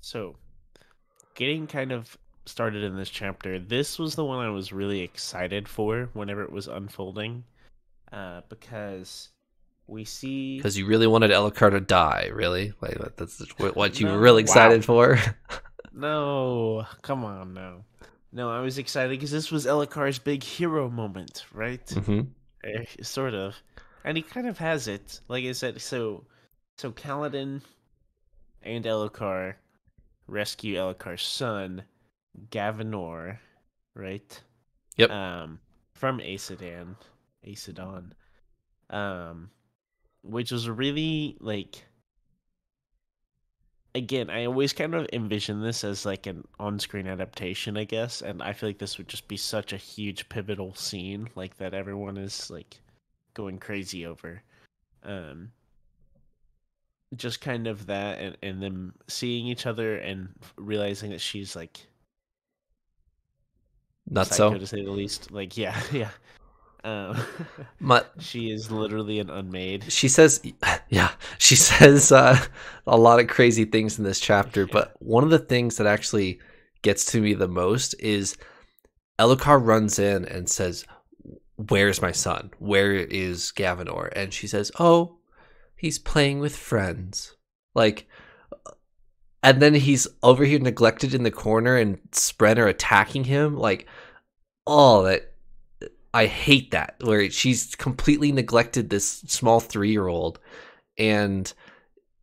So, getting kind of started in this chapter, this was the one I was really excited for whenever it was unfolding, because we see Because you really wanted Elokar to die, really? Like that's what you were really no, excited for? no, come on, no, no. I was excited because this was Elikar's big hero moment, right? Hmm. Sort of, and he kind of has it. Like I said, so Kaladin and Elokar rescue Elokar's son, Gavinor, right? Yep. Um, from Aesidon, um, which was really like. Again, I always kind of envision this as like an on-screen adaptation, I guess, and I feel like this would just be such a huge pivotal scene, like that everyone is like going crazy over. Um, just kind of that, and them seeing each other and realizing that she's like Not psycho so. to say the least. Like, yeah, yeah. Um, My, she is literally an unmade. she says, yeah, she says a lot of crazy things in this chapter, Yeah. but one of the things that actually gets to me the most is Elokar runs in and says, "Where's my son? Where is Gavinor?" And she says, "Oh, he's playing with friends." Like, and then he's over here neglected in the corner and Spren are attacking him. Like, oh, that I hate that. Where she's completely neglected this small 3-year-old, and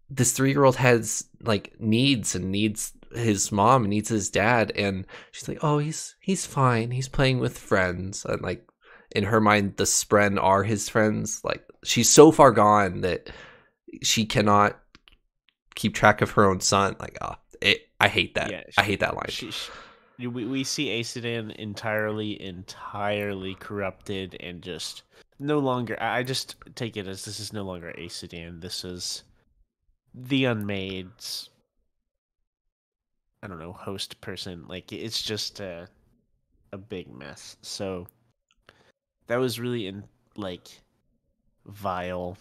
this 3-year-old has like needs and needs his mom and needs his dad, and she's like, "Oh, he's fine. He's playing with friends." And like in her mind, the Spren are his friends. Like she's so far gone that she cannot keep track of her own son. Like, I hate that. Yeah, I hate that line. we see Aesidon entirely corrupted and just no longer. I just take it as this is no longer Aesidon. This is the Unmaid's. I don't know, host person. Like it's just a big mess. So that was really like vile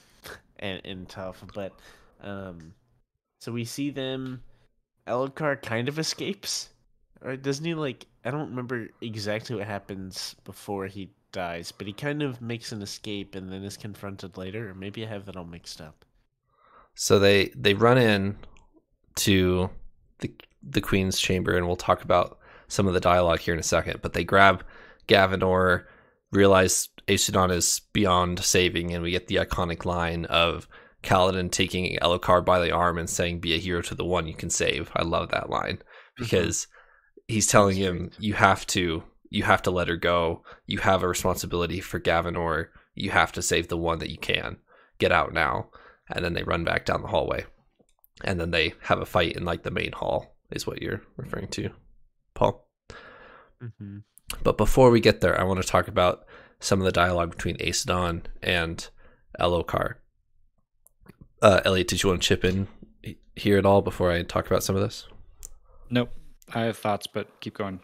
and tough. But um, so we see them. Elokar kind of escapes, right? Doesn't he? Like I don't remember exactly what happens before he dies, but he kind of makes an escape and then is confronted later. Or maybe I have that all mixed up. So they run in to the Queen's chamber, and we'll talk about some of the dialogue here in a second. But they grab Gavinor, realize Aesidon is beyond saving, and we get the iconic line of Kaladin taking Elokar by the arm and saying, "Be a hero to the one you can save." I love that line Mm-hmm. because he's That telling was him, great. you have to let her go. You have a responsibility for Gavinor. You have to save the one that you can. Get out now. And then they run back down the hallway. And then they have a fight in like the main hall, is what you're referring to, Paul. Mm-hmm. But before we get there, I want to talk about some of the dialogue between Aesidon and Elokar. Elliot, did you want to chip in here at all before I talk about some of this? Nope. I have thoughts, but keep going.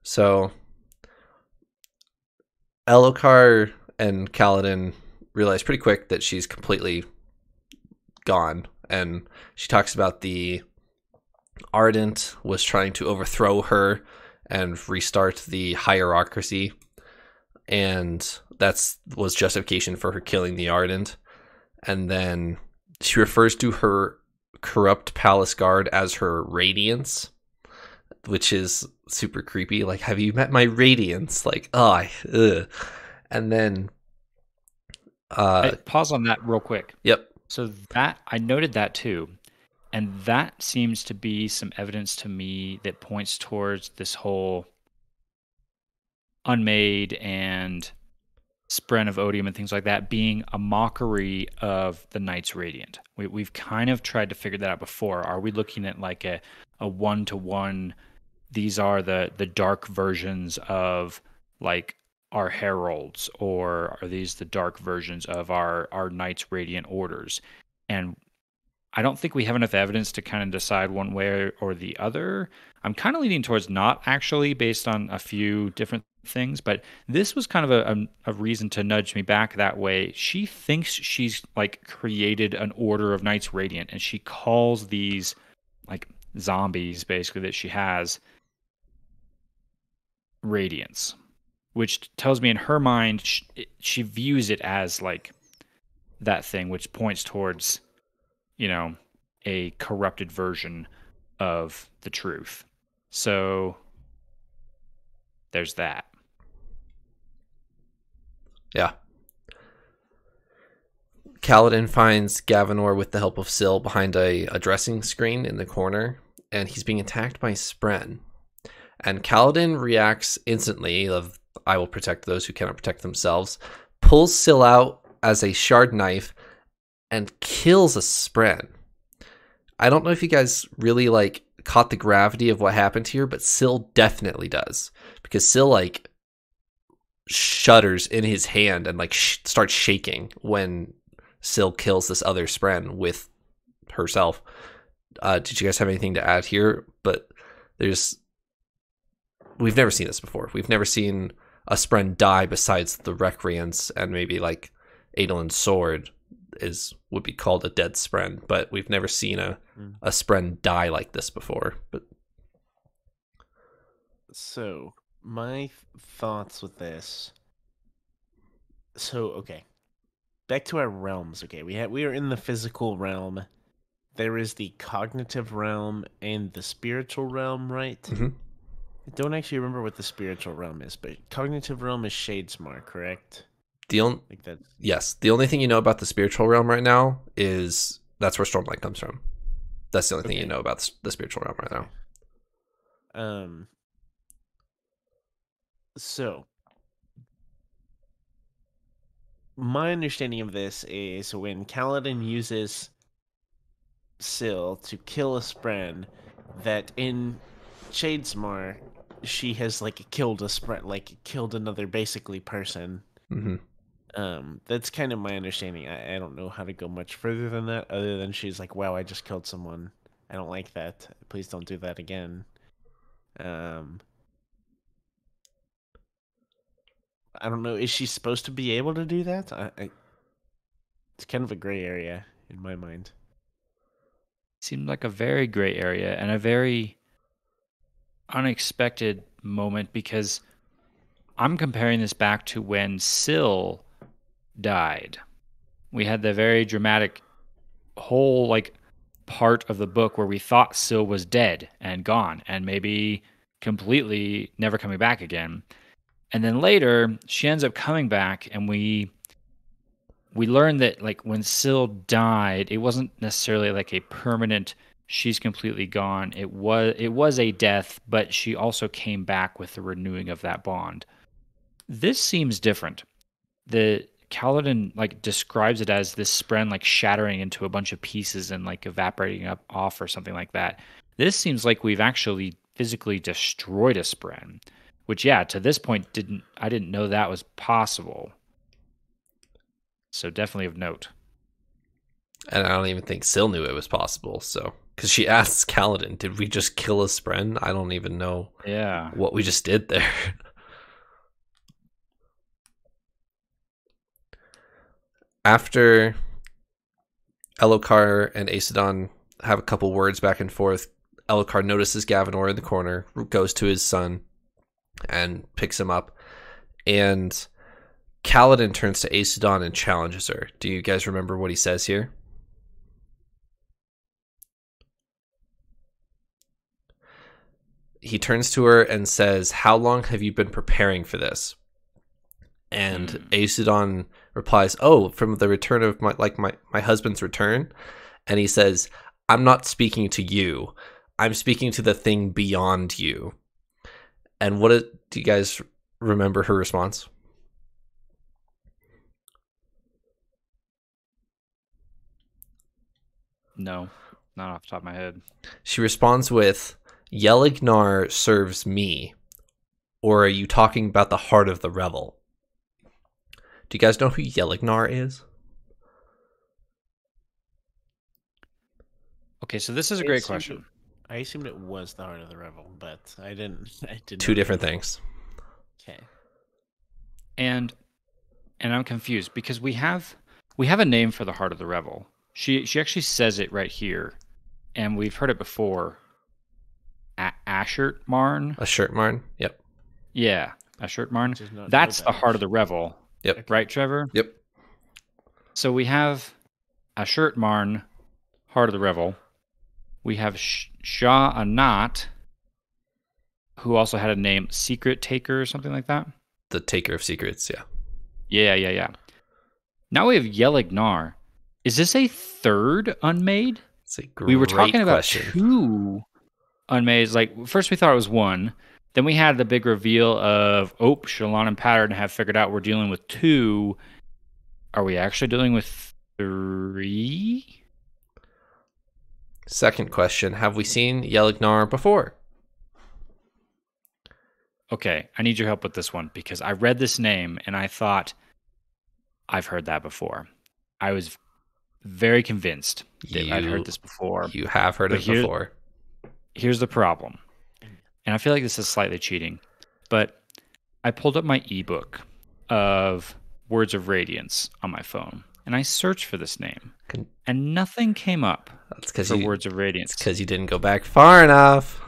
So Elokar and Kaladin realize pretty quick that she's completely gone, and she talks about the Ardent was trying to overthrow her and restart the hierarchy, and that's was justification for her killing the Ardent. And then she refers to her corrupt palace guard as her radiance, which is super creepy. Like, have you met my radiance? Like, ugh. And then Pause on that real quick. yep. So that I noted that too. And that seems to be some evidence to me that points towards this whole unmade and Spren of Odium and things like that being a mockery of the Knights Radiant. We've kind of tried to figure that out before. Are we looking at like a one-to-one, these are the dark versions of like our heralds, or are these the dark versions of our Knights Radiant orders? And I don't think we have enough evidence to kind of decide one way or the other. I'm kind of leaning towards not actually, based on a few different things, but this was kind of a reason to nudge me back that way. She thinks she's like created an order of Knights Radiant, and she calls these like zombies basically that she has radiance, which tells me in her mind she views it as like that thing, which points towards, you know, a corrupted version of the truth. So there's that. Yeah. Kaladin finds Gavinor with the help of Syl behind a dressing screen in the corner, and he's being attacked by Spren. And Kaladin reacts instantly of, I will protect those who cannot protect themselves, pulls Syl out as a shard knife, and kills a Spren. I don't know if you guys really like caught the gravity of what happened here, but Syl definitely does. Because Syl like shudders in his hand and like starts shaking when Syl kills this other Spren with herself. Did you guys have anything to add here? But we've never seen this before. We've never seen a Spren die besides the Recreants, and maybe like Adolin's sword would be called a dead Spren, but we've never seen a Spren die like this before. But so my thoughts with this. So okay, back to our realms. Okay, we are in the physical realm. There is the cognitive realm and the spiritual realm, right? Mm-hmm. I don't actually remember what the spiritual realm is, but cognitive realm is Shadesmar, correct? Like that. Yes, the only thing you know about the spiritual realm right now is that's where Stormlight comes from. That's the only thing you know about the spiritual realm right now. So my understanding of this is when Kaladin uses Syl to kill a Spren, that in Shadesmar she has like killed a Spren, like killed another basically person. Mm-hmm. That's kind of my understanding. I don't know how to go much further than that, other than she's like, wow, I just killed someone. I don't like that. Please don't do that again. I don't know. Is she supposed to be able to do that? It's kind of a gray area in my mind. Seemed like a very gray area and a very unexpected moment, because I'm comparing this back to when Syl died. We had the very dramatic whole like part of the book where we thought Syl was dead and gone and maybe completely never coming back again. And then later she ends up coming back, and we learned that like when Syl died, it wasn't necessarily like a permanent she's completely gone. It was a death, but she also came back with the renewing of that bond. This seems different. The Kaladin like describes it as this Spren like shattering into a bunch of pieces and like evaporating off or something like that. This seems like we've actually physically destroyed a Spren, which to this point I didn't know that was possible. So definitely of note. And I don't even think Syl knew it was possible. So because she asks Kaladin, "Did we just kill a Spren?" I don't even know. What we just did there. After Elokar and Aesidon have a couple words back and forth, Elokar notices Gavinor in the corner, goes to his son, and picks him up. And Kaladin turns to Aesidon and challenges her. Do you guys remember what he says here? He turns to her and says, "How long have you been preparing for this?" And Aesidon replies, "Oh, from the return of my husband's return." And he says, "I'm not speaking to you. I'm speaking to the thing beyond you." And do you guys remember her response? No, not off the top of my head. She responds with, "Yelignar serves me. Or are you talking about the heart of the revel?" Do you guys know who Yelignar is? Okay, so this is a great question. I assumed it was the heart of the revel, but I didn't. Two different things. Okay. And I'm confused because we have a name for the heart of the revel. She actually says it right here. and we've heard it before. Ashert Marn. A shirt marn. Yep. Yeah, Ashert Marn. Does not know That's that. the heart of the revel. Yep. Right, Trevor? Yep. So we have Ashert Marn, heart of the revel. We have Shah Anat, who also had a name, Secret Taker or something like that. The taker of secrets. Yeah. Now we have Yelignar. Is this a third unmade? It's a great We were talking about question. 2 unmades. Like, first we thought it was 1. Then we had the big reveal of, Shallan and Pattern have figured out we're dealing with 2. Are we actually dealing with 3? Second question: have we seen Yelignar before? Okay, I need your help with this one because I read this name and I thought, I've heard that before. I was very convinced that I'd heard this before. You have heard it before. Here's the problem. And I feel like this is slightly cheating. But I pulled up my ebook of Words of Radiance on my phone. And I searched for this name. And nothing came up for Words of Radiance. It's because you didn't go back far enough.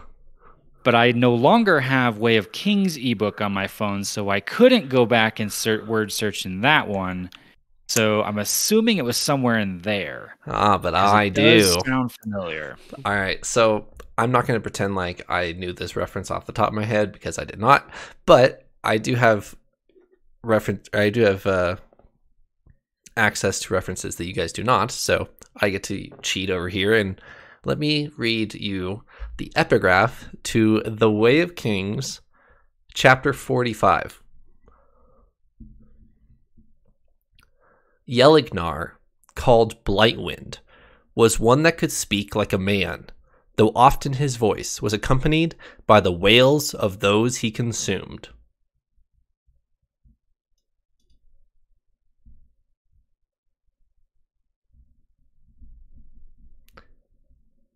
But I no longer have Way of Kings ebook on my phone, so I couldn't go back and word search in that one. So I'm assuming it was somewhere in there. But I do. Does sound familiar. All right, so I'm not going to pretend like I knew this reference off the top of my head because I did not. But I do have access to references that you guys do not. So I get to cheat over here, and let me read you the epigraph to The Way of Kings, chapter 45. Yelignar, called Blightwind, was one that could speak like a man, though often his voice was accompanied by the wails of those he consumed.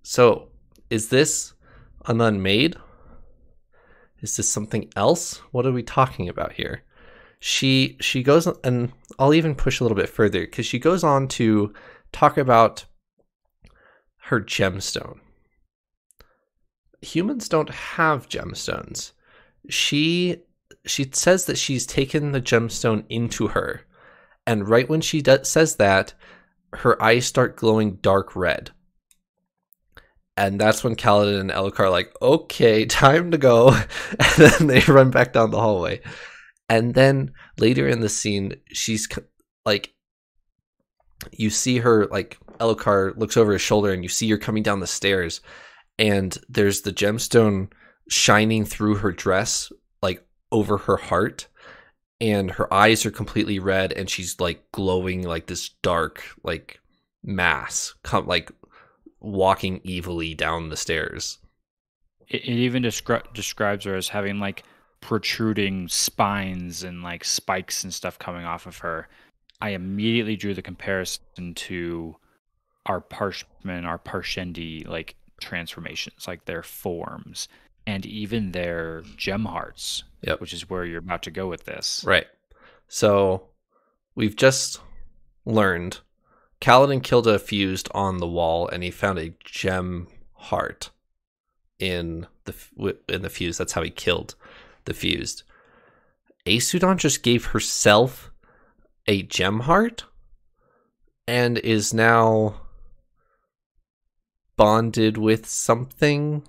So, is this an unmade? Is this something else? What are we talking about here? She goes, and I'll even push a little bit further because she goes on to talk about her gemstone. Humans don't have gemstones. She says that she's taken the gemstone into her, and right when she says that, her eyes start glowing dark red. And that's when Kaladin and Elhokar are like, okay, time to go. And then they run back down the hallway. And then later in the scene, she's like, you see her, like, Elhokar looks over his shoulder and you see her coming down the stairs. And there's the gemstone shining through her dress, like, over her heart. And her eyes are completely red and she's, like, glowing like this dark, like, mass. Like, walking evilly down the stairs. It even describes her as having like protruding spines and like spikes and stuff coming off of her. I immediately drew the comparison to our Parshmen, our Parshendi like transformations, like their forms and even their gem hearts, which is where you're about to go with this. Right. So we've just learned Kaladin killed a fused on the wall, and he found a gem heart in the fused. That's how he killed the fused. Aesudan just gave herself a gem heart, and is now bonded with something.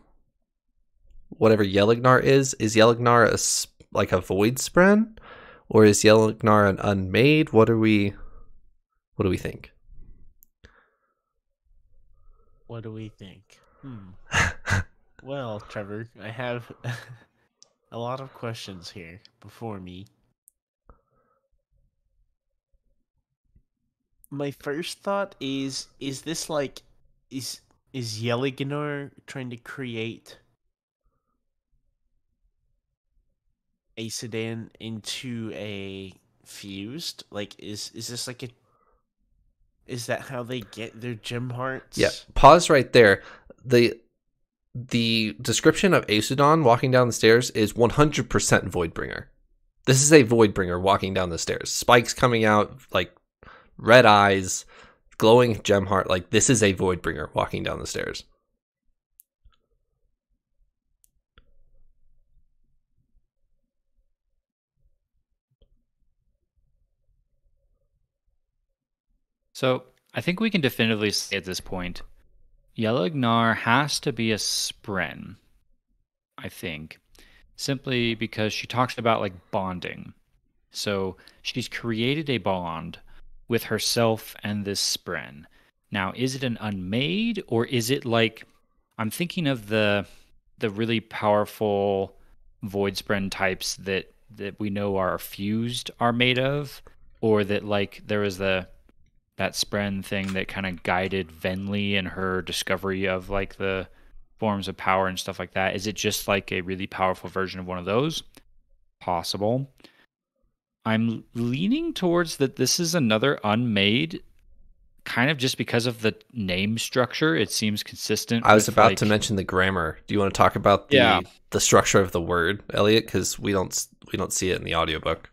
Whatever Yelignar is Yelignar a void spren, or is Yelignar an unmade? What do we think? What do we think? Well, Trevor, I have a lot of questions here before me. My first thought is this like, is Yelignar trying to create Aesudan into a fused? Like, is this like a... Is that how they get their gem hearts? Yeah. Pause right there. The description of Aesudan walking down the stairs is 100% Voidbringer. This is a Voidbringer walking down the stairs. Spikes coming out, like red eyes, glowing gem heart. Like, this is a Voidbringer walking down the stairs. So I think we can definitively say at this point, Yelagnar has to be a Spren, I think, simply because she talks about like bonding. So she's created a bond with herself and this Spren. Now, is it an unmade, or is it like, I'm thinking of the really powerful void spren types that we know are fused are made of, or that like there was that spren thing that kind of guided Venli in her discovery of like the forms of power and stuff like that. Is it just like a really powerful version of one of those? Possible. I'm leaning towards that this is another unmade, kind of just because of the name structure. It seems consistent I was with about to like, mention the grammar. Do you want to talk about yeah. the structure of the word, Elliot? Because we don't see it in the audiobook.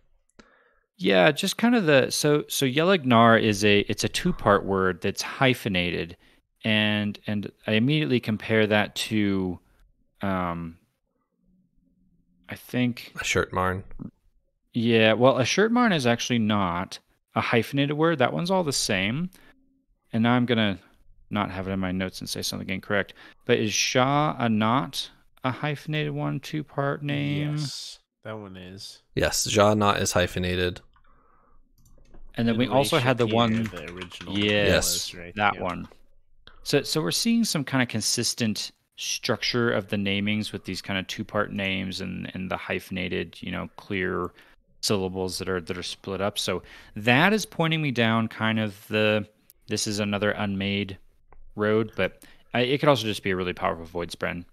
Yeah, just kind of the so Yelagnar it's a two-part word that's hyphenated, and I immediately compare that to um I think, A shirt marn. yeah, well, a shirtmarn is actually not a hyphenated word. That one's all the same. And now I'm gonna not have it in my notes and say something incorrect. But is Shah a not a hyphenated one, two-part name? Yes, that one is. Yes, Ja not is hyphenated. And then we And also had the Pierre, one, the original yes, was, right? that Yeah. one. So we're seeing some kind of consistent structure of the namings with these kind of two-part names and the hyphenated, clear syllables that are split up. So that is pointing me down kind of this is another unmade road, but it could also just be a really powerful void spren.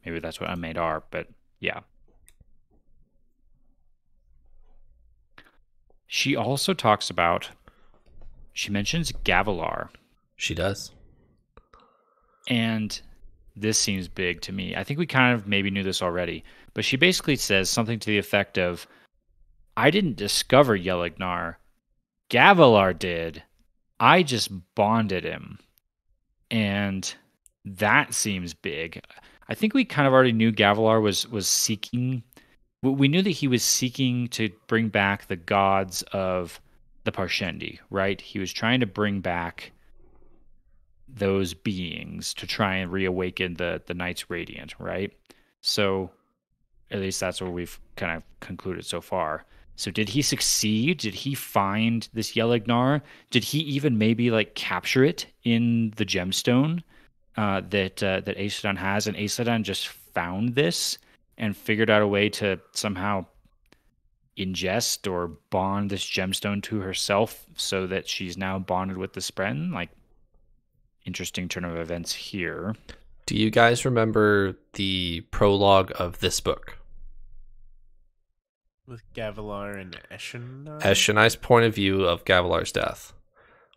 Maybe that's what unmade are, but yeah. She also talks about, she mentions Gavilar. She does. And this seems big to me. I think we kind of maybe knew this already, but she basically says something to the effect of, I didn't discover Yelagnar. Gavilar did. I just bonded him. And that seems big. I think we kind of already knew Gavilar was seeking. We knew that he was seeking to bring back the gods of the Parshendi, right? He was trying to bring back those beings to try and reawaken the Knights Radiant, right? So at least that's what we've kind of concluded so far. So did he succeed? Did he find this Yelagnar? Did he even maybe like capture it in the gemstone that Aesidon has? And Aesidon just found this and figured out a way to somehow ingest or bond this gemstone to herself so that she's now bonded with the Spren? Like, interesting turn of events here. Do you guys remember the prologue of this book? With Gavilar and Eshonai? Eshonai's point of view of Gavilar's death.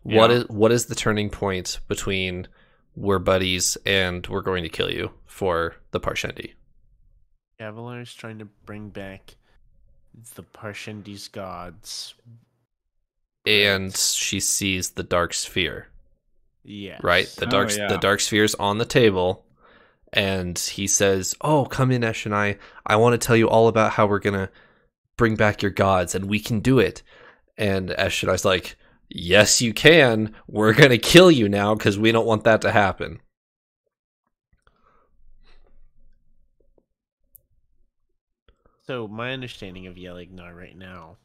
Yeah. What is the turning point between we're buddies and we're going to kill you for the Parshendi? Gavilar is trying to bring back the Parshendi's gods. And she sees the dark sphere. Yes. Right? The dark sphere's on the table, and he says, "Oh, come in, Eshonai. I want to tell you all about how we're gonna bring back your gods, and we can do it." And Eshonai's like, "Yes, you can. We're gonna kill you now because we don't want that to happen." So my understanding of Yelagnar right now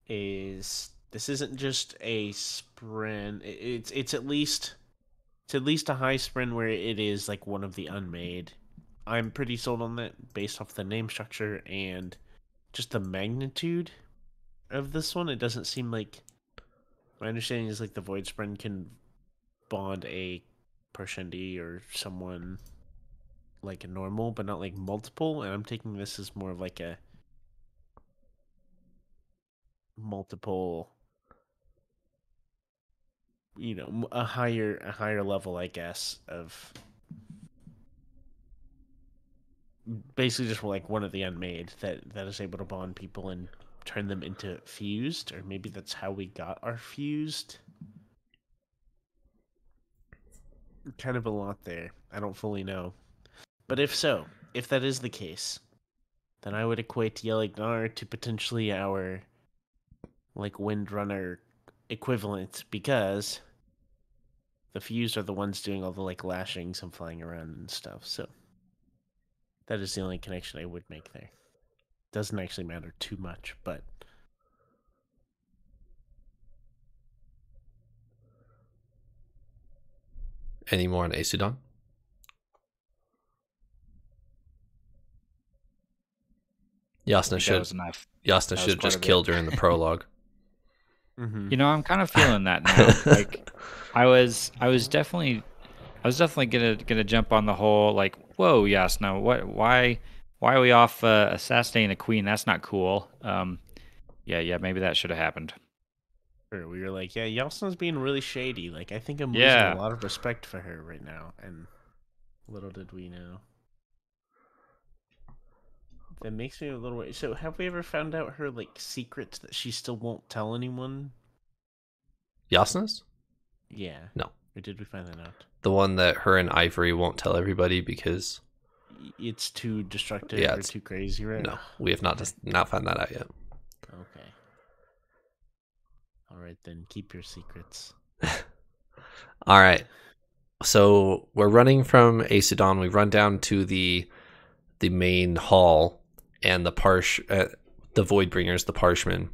is this isn't just a sprint. It's at least a high sprint where it is like one of the unmade. I'm pretty sold on that based off the name structure and just the magnitude of this one. It doesn't seem like, my understanding is like the Void Sprint can bond a Parshendi or someone like a normal, but not like multiple. And I'm taking this as more of like a multiple, a higher level, I guess, of basically just like one of the unmade that is able to bond people and turn them into fused, or maybe that's how we got our fused. Kind of a lot there. I don't fully know. But if that is the case, then I would equate Yelagnar to potentially our like Windrunner equivalent because the fused are the ones doing all the like lashings and flying around and stuff. So that is the only connection I would make there. Doesn't actually matter too much, but Any more on Aesudan? Yasna should have just killed her in the prologue. You know, I'm kind of feeling that now. Like, I was definitely gonna jump on the whole like, whoa, Yasna, why are we off assassinating a queen? That's not cool. Yeah, maybe that should have happened. Sure, we were like, yeah, Yasna's being really shady. Like, I think I'm losing Yeah. a lot of respect for her right now, and little did we know. That makes me a little worried. So, have we ever found out her like secret that she still won't tell anyone? Yasna's? Yeah. No. Or did we find that out? The one that her and Ivory won't tell everybody because It's too destructive or too crazy, right? No, we have not found that out yet. Okay. All right, then keep your secrets. All right. So we're running from Aesudan. We run down to the main hall, and the Voidbringers, the Parshmen,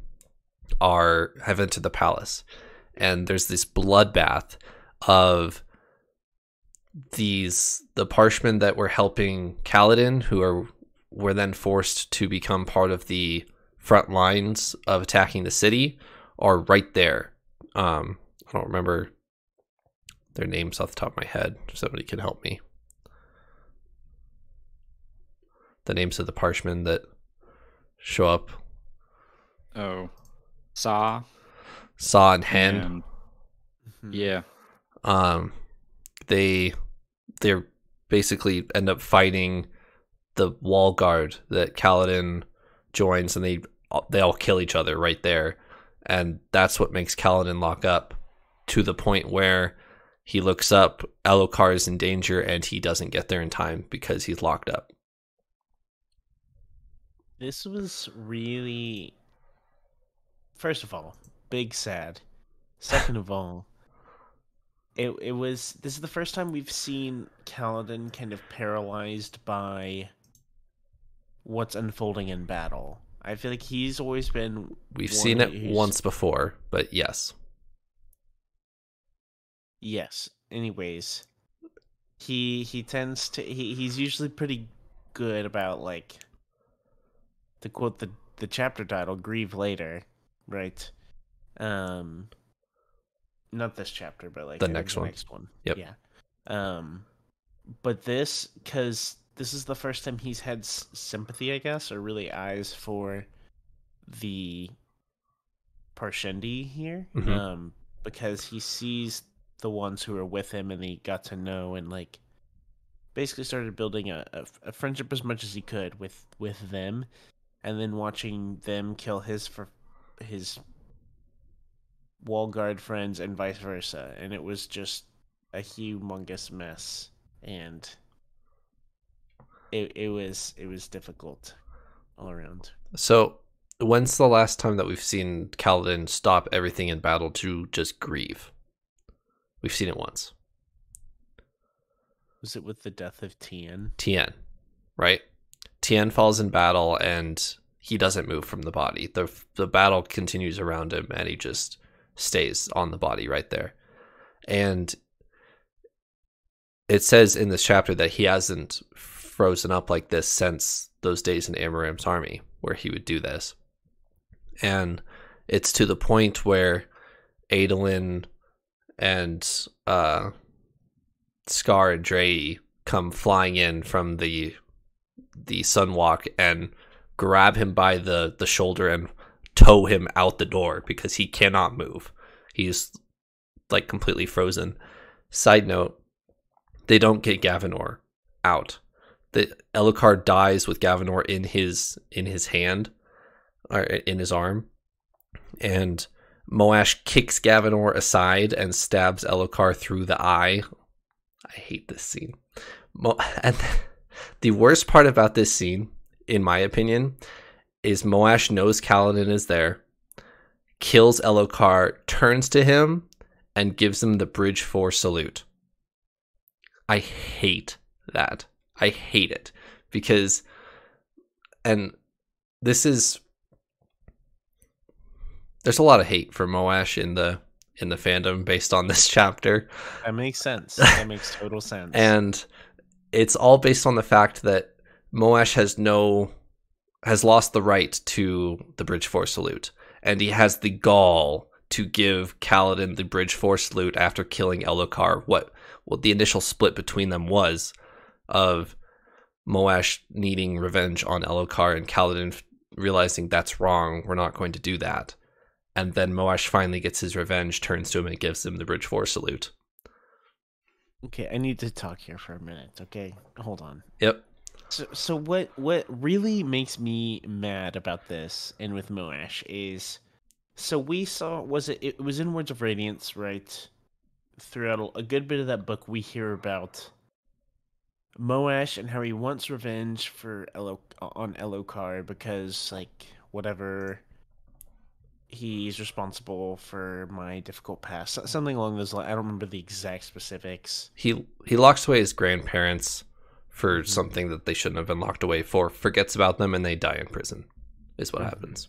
have entered the palace, and there's this bloodbath of the Parshmen that were helping Kaladin, who were then forced to become part of the front lines of attacking the city, are right there. I don't remember their names off the top of my head. Somebody can help me. The names of the Parshmen that show up. Oh, Saw and Hen. Yeah. They're basically end up fighting the wall guard that Kaladin joins, and they all kill each other right there. And that's what makes Kaladin lock up, to the point where he looks up, Elokar is in danger, and he doesn't get there in time because he's locked up. This was really, first of all, big sad. Second of all, this is the first time we've seen Kaladin kind of paralyzed by what's unfolding in battle. I feel like he's always been... We've seen it once before, but yes. Yes. Anyways, he tends to... He's usually pretty good about, like, to quote the chapter title, Grieve Later, right? Not this chapter, but, like, the next one. Yep. Yeah. But because this is the first time he's had sympathy, I guess, or really eyes for the Parshendi here. Mm-hmm. Because he sees the ones who are with him, and he got to know, and like basically started building a friendship as much as he could with them, and then watching them kill his wall guard friends and vice versa, and it was just a humongous mess, and it was difficult all around. So, when's the last time that we've seen Kaladin stop everything in battle to just grieve? We've seen it once. Was it with the death of Tien? Tien, right? Tien falls in battle, and he doesn't move from the body. The battle continues around him, and he just stays on the body right there. And it says in this chapter that he hasn't frozen up like this since those days in Amaram's army, where he would do this. And it's to the point where Adolin and Scar and Drei come flying in from the Sunwalk and grab him by the shoulder and tow him out the door because he cannot move. He's like completely frozen. Side note, they don't get Gavinor out. The Elokar dies with Gavinor in his hand, or in his arm, and Moash kicks Gavinor aside and stabs Elokar through the eye. I hate this scene. And the worst part about this scene, in my opinion, is Moash knows Kaladin is there. kills Elokar, turns to him, and gives him the Bridge 4 salute. I hate that. I hate it. Because, and this is, there's a lot of hate for Moash in the fandom based on this chapter. That makes sense. That makes total sense. And it's all based on the fact that Moash has lost the right to the Bridge 4 salute. And he has the gall to give Kaladin the Bridge 4 salute after killing Elokar. What the initial split between them was of Moash needing revenge on Elokar and Kaladin realizing that's wrong, we're not going to do that. And then Moash finally gets his revenge, turns to him and gives him the Bridge 4 salute. Okay, I need to talk here for a minute, okay? Hold on. Yep. So what really makes me mad about this and with Moash is, so we saw, it was in Words of Radiance, right? Throughout a good bit of that book, we hear about Moash and how he wants revenge on Elokar because, like, whatever, he's responsible for my difficult past, something along those lines. I don't remember the exact specifics. He locks away his grandparents for something that they shouldn't have been locked away for, forgets about them, and they die in prison, is what happens.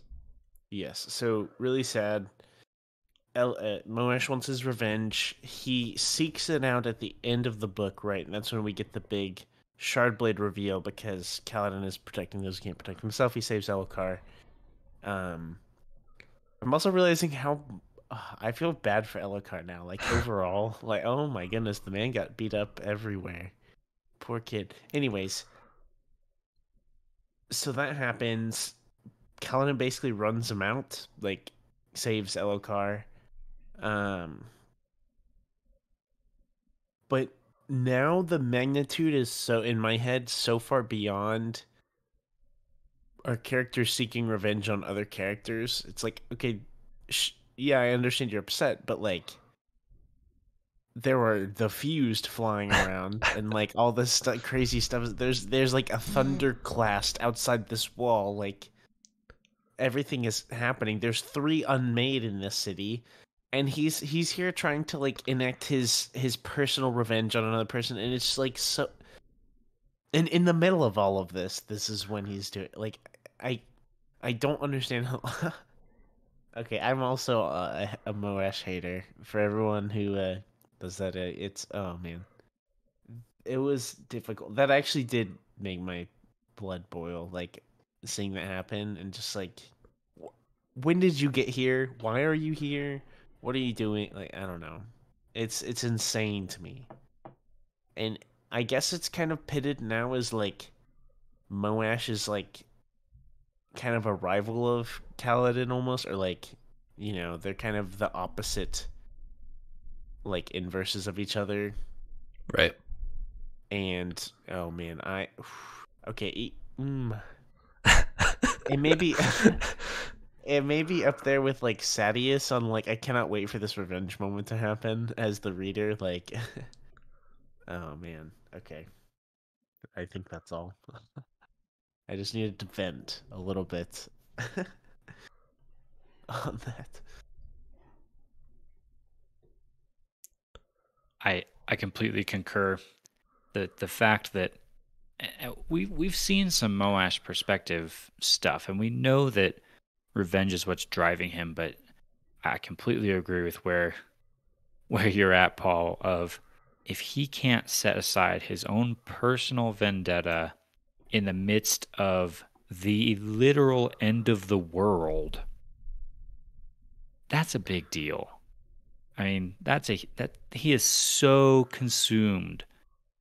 Yes, so really sad. Moash wants his revenge. He seeks it out at the end of the book, right? And that's when we get the big Shardblade reveal, because Kaladin is protecting those who can't protect himself. He saves Elokar. I'm also realizing how I feel bad for Elokar now. Like, overall, like, oh my goodness, the man got beat up everywhere. Poor kid. Anyways, so that happens. Kaladin basically runs him out, like, saves Elokar. But now the magnitude is so, in my head, so far beyond our characters seeking revenge on other characters. It's like, okay, yeah, I understand you're upset, but, like, there were the fused flying around and, like, all this crazy stuff. There's like a thunderclast outside this wall. Like, everything is happening. There's 3 unmade in this city, and he's here trying to, like, enact his personal revenge on another person, and it's just, like, so. And in the middle of all of this is when he's doing, like, I don't understand how. Okay, I'm also a Moash hater. For everyone who does that, it's, oh man, it was difficult. That actually did make my blood boil, like, seeing that happen, and just like, when did you get here? Why are you here? What are you doing? Like, I don't know. It's insane to me. And I guess it's kind of pitted now as, like, Moash is, like, kind of a rival of Kaladin almost, or, like, you know, they're kind of the opposite, like, inverses of each other. Right. And, oh man, okay, it may be it may be up there with, like, Sadius on, like, I cannot wait for this revenge moment to happen as the reader, like. Oh man, okay, I think that's all. I just needed to vent a little bit on that. I completely concur. The fact that we've seen some Moash perspective stuff, and we know that revenge is what's driving him, but I completely agree with where you're at, Paul, of if he can't set aside his own personal vendetta in the midst of the literal end of the world, that's a big deal. I mean, that he is so consumed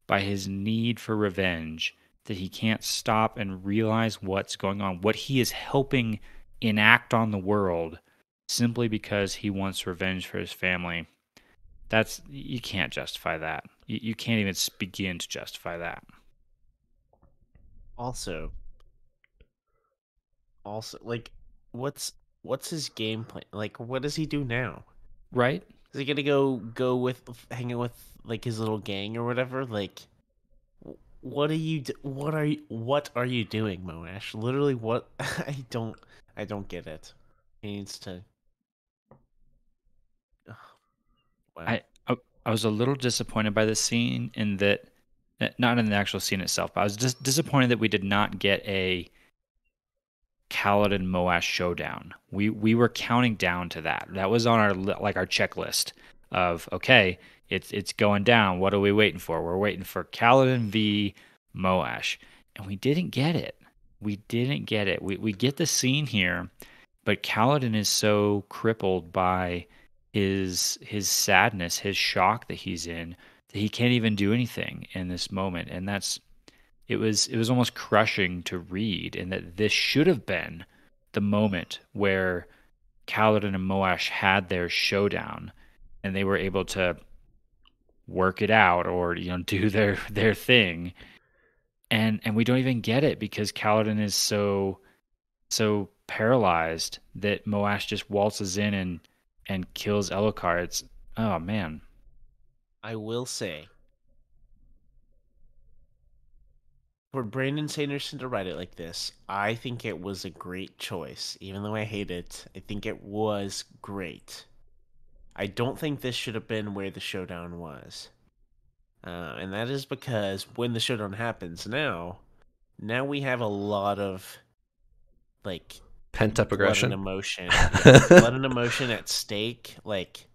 by his need for revenge that he can't stop and realize what's going on, what he is helping enact on the world, simply because he wants revenge for his family. You can't justify that. You can't even begin to justify that. Also, like, what's his game plan? Like, what does he do now? Right? Is he gonna go with hang out with, like, his little gang or whatever? Like, what are you doing, Moash? Literally, what? I don't get it. He needs to Wow. I was a little disappointed by this scene in that, not in the actual scene itself, but I was just disappointed that we did not get a Kaladin Moash showdown. We were counting down to that. That was on our our checklist of, okay, it's going down. What are we waiting for? We're waiting for Kaladin v Moash, and we didn't get it. We didn't get it. We get the scene here, but Kaladin is so crippled by his sadness, his shock that he's in, that he can't even do anything in this moment, and it was almost crushing to read, and that this should have been the moment where Kaladin and Moash had their showdown, and they were able to work it out, or do their thing, and we don't even get it because Kaladin is so paralyzed that Moash just waltzes in and kills Elokar. It's, oh man. I will say, for Brandon Sanderson to write it like this, I think it was a great choice. Even though I hate it, I think it was great. I don't think this should have been where the showdown was. And that is because when the showdown happens now we have a lot of, like, Pent-up aggression. Blood and emotion. Yeah, blood and emotion at stake. Like,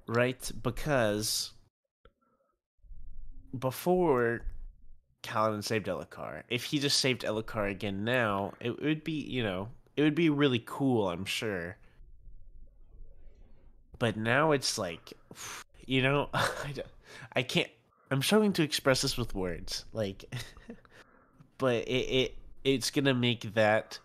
right? Because before Kaladin saved Elokar, if he just saved Elokar again now, it would be, it would be really cool, I'm sure. But now it's like, I can't, I'm struggling to express this with words. Like, but it's gonna make that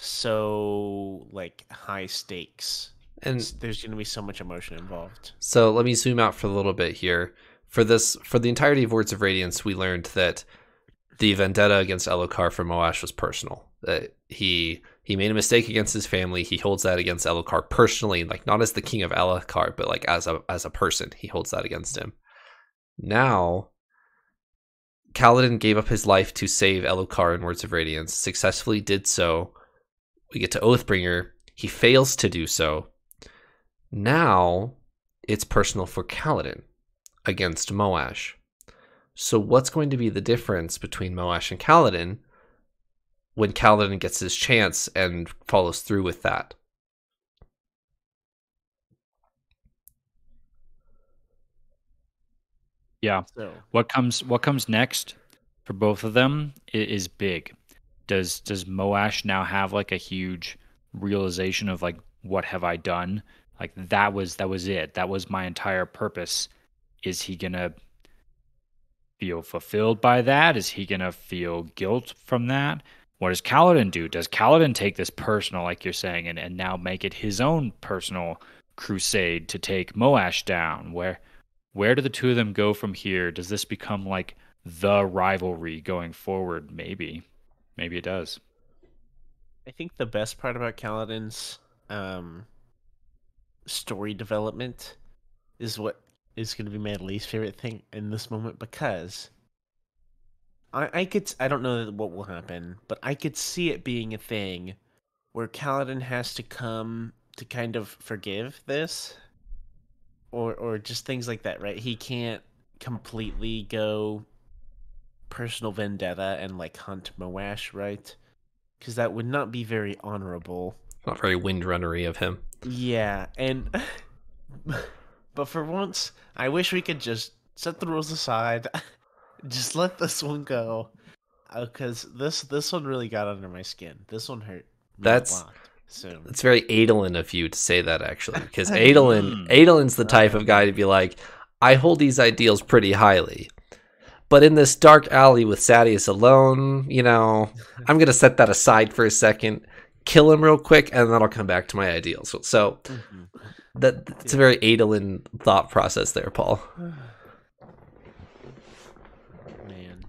so, like, high stakes, and there's gonna be so much emotion involved. So let me zoom out for a little bit here. For the entirety of Words of Radiance, we learned that the vendetta against Elokar from Moash was personal. That he made a mistake against his family. He holds that against Elokar personally, like not as the king of Elokar, but like as a person, he holds that against him. Now, Kaladin gave up his life to save Elokar in Words of Radiance, successfully did so. We get to Oathbringer. He fails to do so. Now, it's personal for Kaladin against Moash. So what's going to be the difference between Moash and Kaladin when Kaladin gets his chance and follows through with that? Yeah. So What comes next for both of them is big. Does Moash now have like a huge realization of like, what have I done? Like that was it. That was my entire purpose. Is he gonna feel fulfilled by that? Is he gonna feel guilt from that? What does Kaladin do? Does Kaladin take this personal, like you're saying, and now make it his own personal crusade to take Moash down? Where do the two of them go from here? Does this become like the rivalry going forward? Maybe it does. I think the best part about Kaladin's story development is what is going to be my least favorite thing in this moment, because I don't know what will happen, but I could see it being a thing where Kaladin has to come to kind of forgive this, or just things like that, right? He can't completely go personal vendetta and like hunt Moash, right? Because that would not be very honorable. Not very windrunnery of him. Yeah, and but for once, I wish we could just set the rules aside, just let this one go, because this one really got under my skin. This one hurt me a lot. So it's very Adolin of you to say that, actually, because Adolin's the type of guy to be like, I hold these ideals pretty highly, but in this dark alley with Sadeas alone, I'm gonna set that aside for a second, kill him real quick, and then I'll come back to my ideals. So that's a very Adolin thought process there, Paul. Man.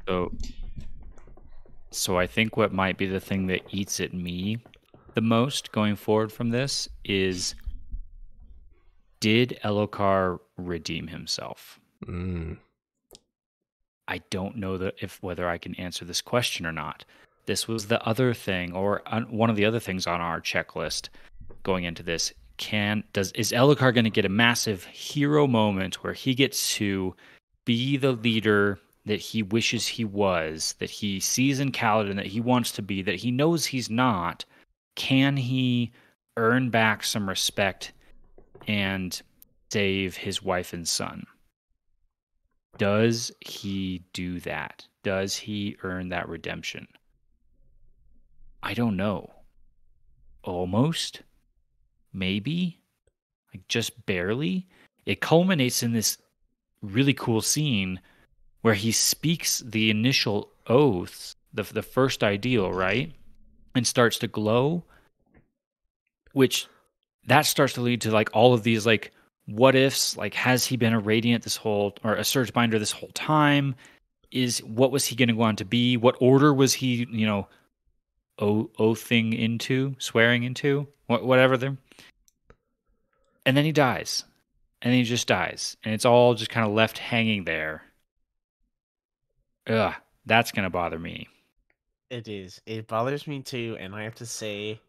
So I think what might be the thing that eats at me the most going forward from this is, did Elokar redeem himself? I don't know whether I can answer this question or not. This was the other thing, or one of the other things on our checklist going into this. Is Elhokar going to get a massive hero moment where he gets to be the leader that he wishes he was, that he sees in Kaladin that he wants to be, that he knows he's not? Can he earn back some respect and save his wife and son? Does he do that? Does he earn that redemption? I don't know. Almost. Maybe. Like just barely. It culminates in this really cool scene where he speaks the initial oaths, the first ideal, right? And starts to glow, which that starts to lead to like all of these like what ifs, like has he been a radiant this whole, or a surge binder this whole time? What was he going to go on to be? What order was he, oathing into, swearing into, whatever them? And then he dies. And then he just dies. And it's all just kind of left hanging there. Ugh, that's going to bother me. It is. It bothers me too, and I have to say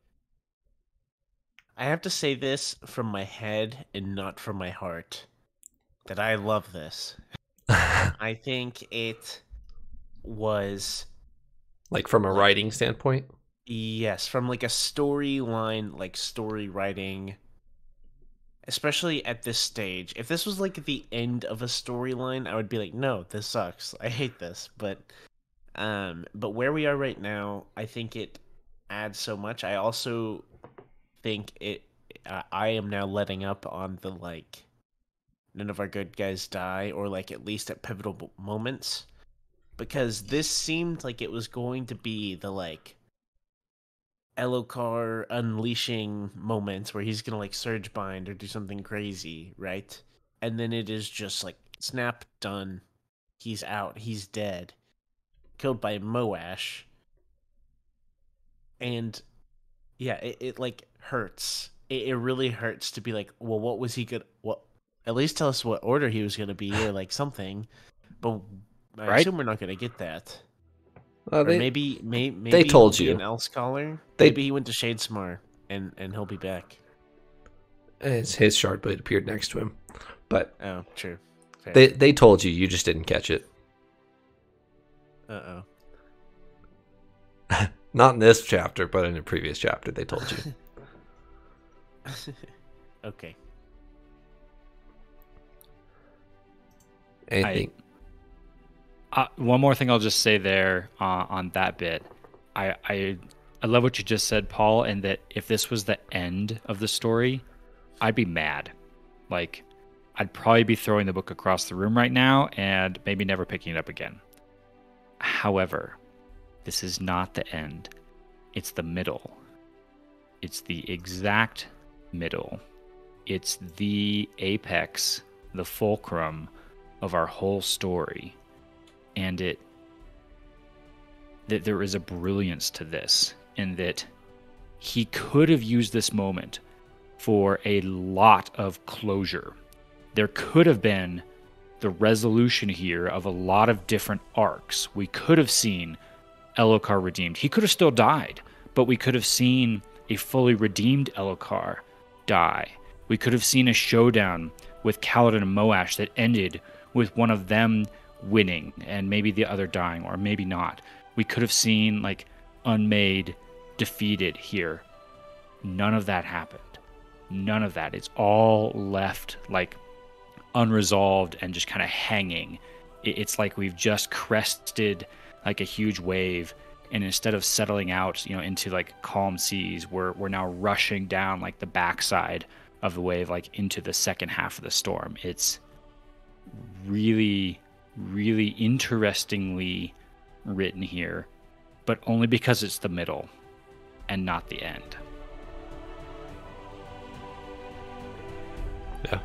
this from my head and not from my heart, that I love this. I think it was... Like from a writing standpoint? Yes, from like a storyline, like story writing, especially at this stage. If this was like the end of a storyline, I would be like, no, this sucks. I hate this. But where we are right now, I think it adds so much. I also think I am now letting up on the like none of our good guys die, or like at least at pivotal moments, because this seemed like it was going to be the like Elhokar unleashing moments where he's gonna like surge bind or do something crazy, right? And then it is just like snap, done. He's out. He's dead. Killed by Moash. And yeah, it like hurts. It really hurts to be like, well, what was he good? What? At least tell us what order he was gonna be, or like something. But I assume we're not gonna get that. Or maybe they told he'll be you an L scholar. Maybe he went to Shadesmar and he'll be back. His Shardblade appeared next to him, but oh, true. Fair. They told you. You just didn't catch it. Uh-oh. Not in this chapter, but in a previous chapter, they told you. Okay. Anything? One more thing I'll just say there on that bit. I love what you just said, Paul, and that if this was the end of the story, I'd be mad. Like, I'd probably be throwing the book across the room right now and maybe never picking it up again. However, this is not the end. It's the middle. It's the exact middle. It's the apex, the fulcrum of our whole story. And that there is a brilliance to this, in that he could have used this moment for a lot of closure. There could have been the resolution here of a lot of different arcs. We could have seen Elhokar redeemed. He could have still died, but we could have seen a fully redeemed Elhokar die. We could have seen a showdown with Kaladin and Moash that ended with one of them winning and maybe the other dying, or maybe not. We could have seen like Unmade defeated here. None of that happened. None of that. It's all left like unresolved and just kind of hanging. It's like we've just crested like a huge wave, and instead of settling out, into like calm seas, we're now rushing down like the backside of the wave, like into the second half of the storm. It's really, really interestingly written here, but only because it's the middle and not the end. Yeah.